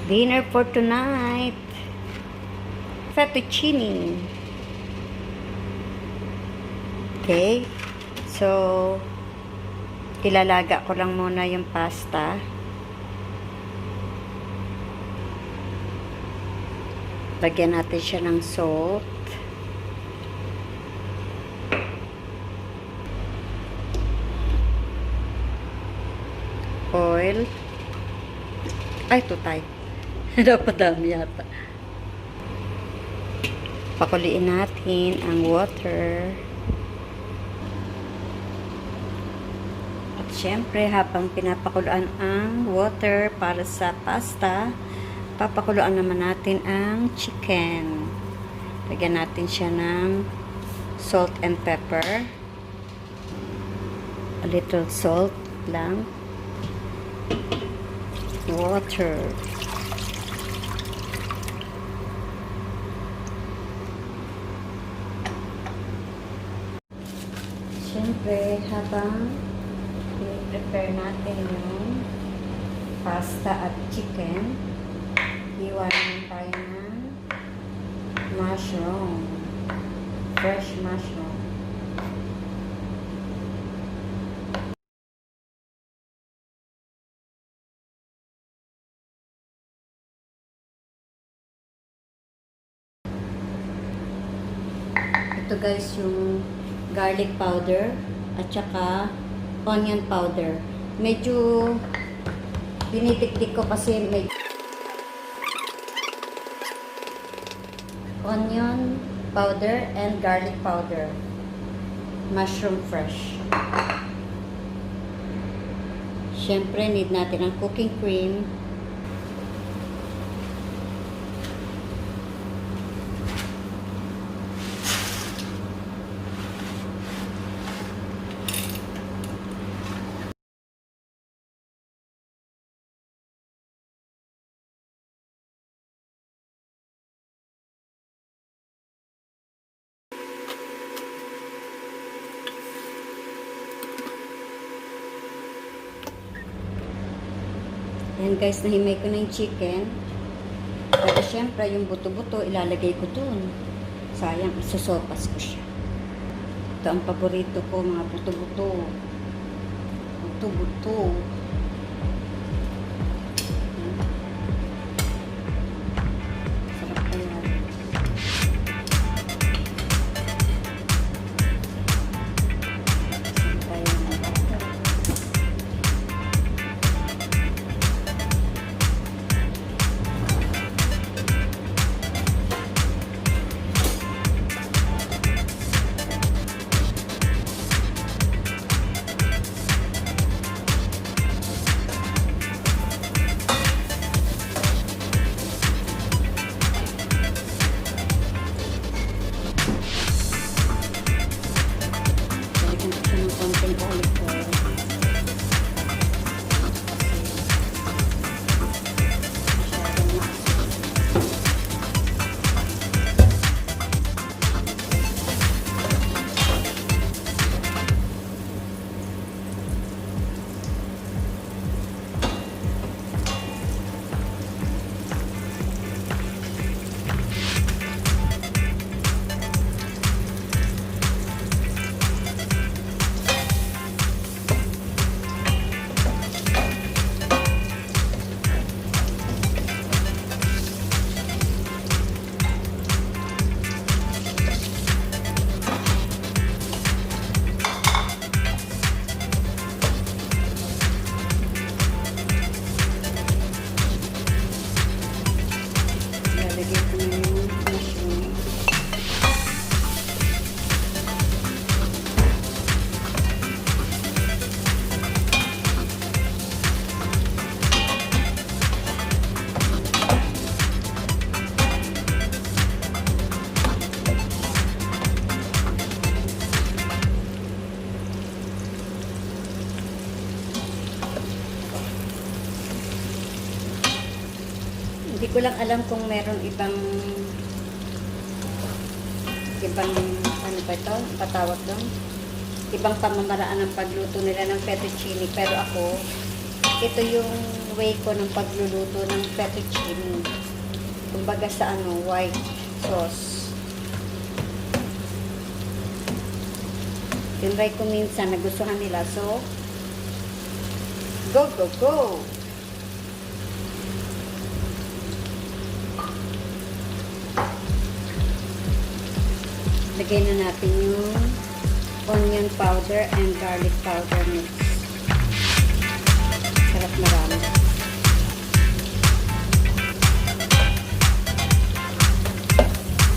Dinner for tonight. Fettuccine. Okay. So, ilalaga ko lang muna yung pasta. Lagyan natin siya ng salt. Oil. Ay, tutay. Napadami yata. Pakuliin natin ang water. At syempre, habang pinapakuluan ang water para sa pasta, papakuluan naman natin ang chicken. Lagyan natin siya ng salt and pepper. A little salt lang. Water. Siyempre, habang i-prepare natin yung pasta at chicken, iwanan tayo ng mushroom. Fresh mushroom. Ito guys yung garlic powder at saka onion powder. Medyo dinitik-tik ko kasi may onion powder and garlic powder. Mushroom fresh. Siyempre need natin ang cooking cream. Ayan guys, nahimay ko na yung chicken. Pero syempre, yung buto-buto, ilalagay ko dun. Sayang, isusopas ko siya. Ito ang paborito ko, mga buto-buto. Buto-buto. Sarap kaya. Hindi ko lang alam kung meron ibang ano ba ito? Patawag doon? Ibang pamamaraan ng pagluto nila ng fettuccine. Pero ako, Ito yung way ko ng pagluluto ng fettuccine. Kumbaga sa white sauce. Tinry ko minsan, nagustuhan nila. So, go, go, go! Lagay na natin yung onion powder and garlic powder mix. Sarap na rami.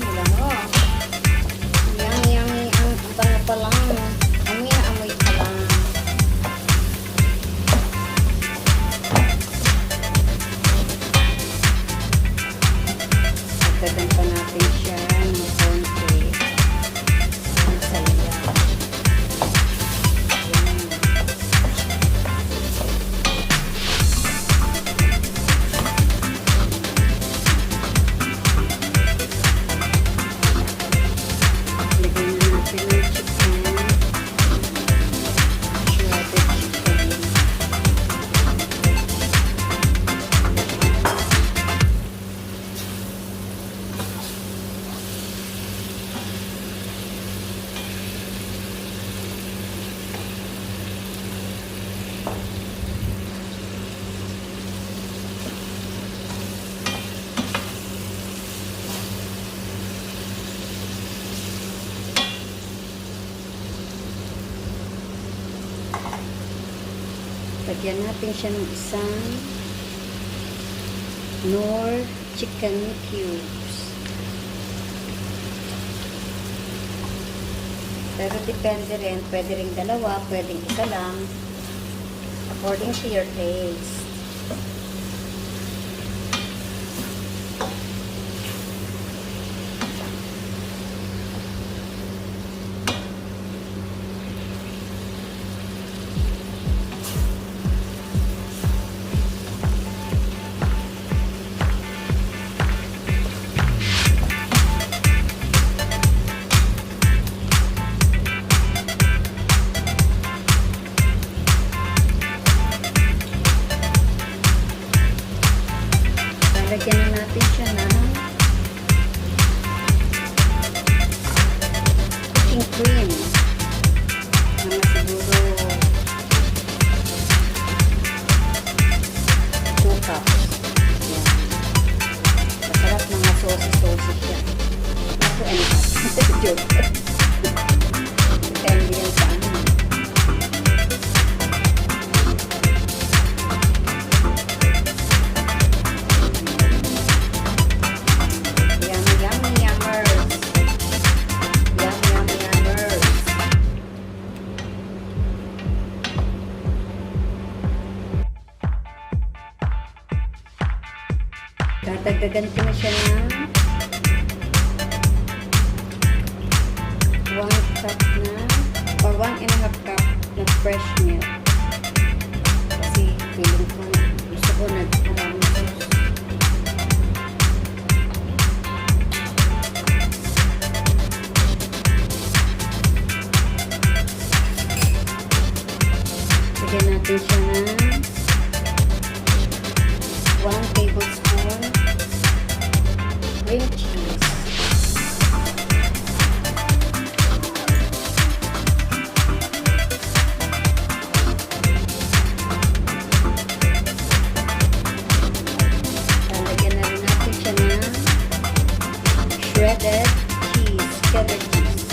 Wala mo. Yummy, yummy. Ang bango pa lang. Amoy na amoy pa lang. Dagdagan pa natin siya ng konti. Ang saya. Lagyan natin siya ng isang Knorr chicken cubes. Pero depende rin. Pwede rin dalawa, pwedeng isa lang. According to your taste. Lagyan na natin siya ng cooking cream. Mga siguro 2 cups. Yan. Masarap mga sauce siya. Naku, ano ka? Joke. Depende yan sa ano. Dadagdagan ko na siya ng 1 cup na or 1.5 cup na fresh milk. Kasi feeling ko gusto ko nagmaraming sauce. Lagyan natin siya ng 1 tablespoon cream cheese. Lalagyan na rin natin siya ng shredded cheese, cheddar cheese.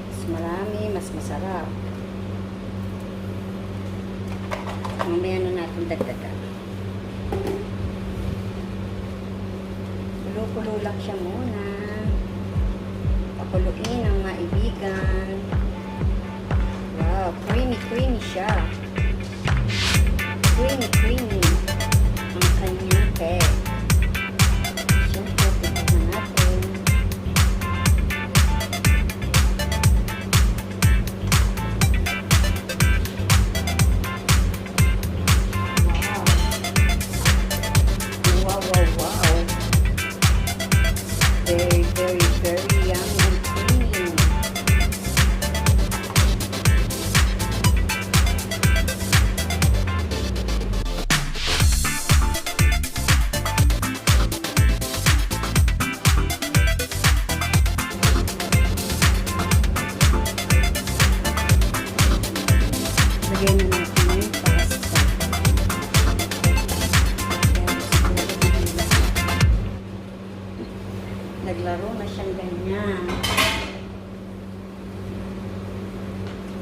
Mas marami, mas masarap. Mamaya na natin dagdagan. Kulo-kulo lang siya muna. Pakuluin ang maibigan. Wow, creamy siya. Creamy ang kanyang cake. Siyempre, tignan na natin. Wow. Very yummy and creamy.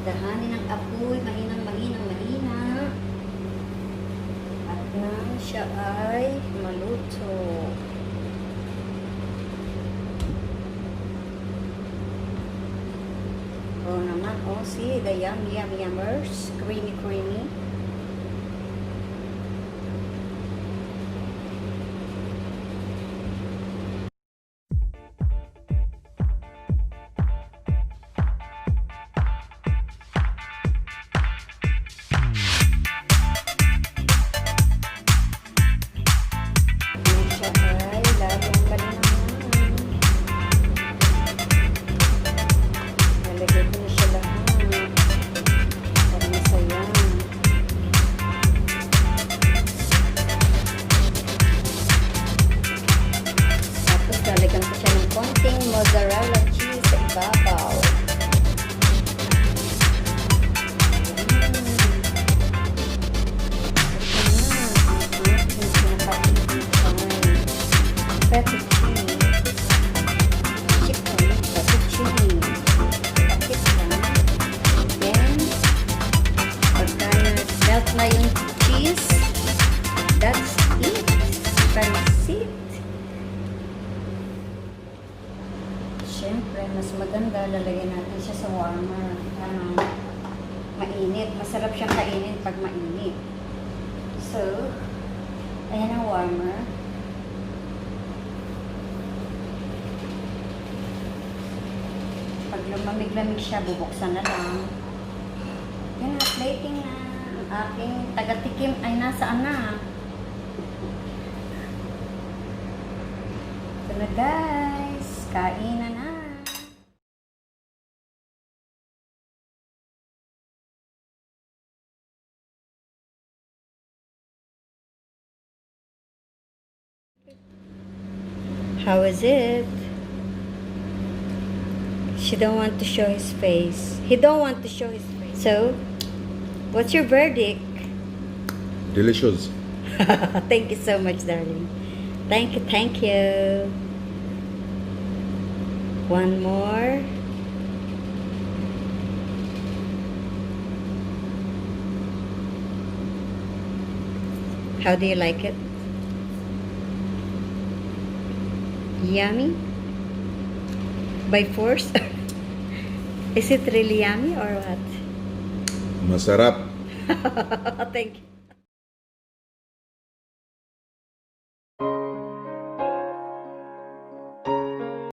Dahanin ang apoy, mahina. At nang siya ay maluto. Oh naman, oh see, the yummers, creamy. Lalagyan ko siya ng konting mozzarella cheese sa ibabaw. Fettuccine Chicken, Fettuccine. Then, pagka melt na yung cheese, that's it. Pansit. Siyempre, mas maganda, lalagyan natin siya sa warmer. Mainit. Masarap siyang kainin pag mainit. So, ayan ang warmer. Pag lumamig-lamig siya, bubuksan na lang. Yan na, plating na. Ang aking taga-tikim ay nasaan na. Ito na guys. Kainan na. How is it? She don't want to show his face. He don't want to show his face. So, what's your verdict? Delicious. Thank you so much, darling. Thank you. One more. How do you like it? Yummy? By force? Is it really yummy or what? Masarap. Thank you.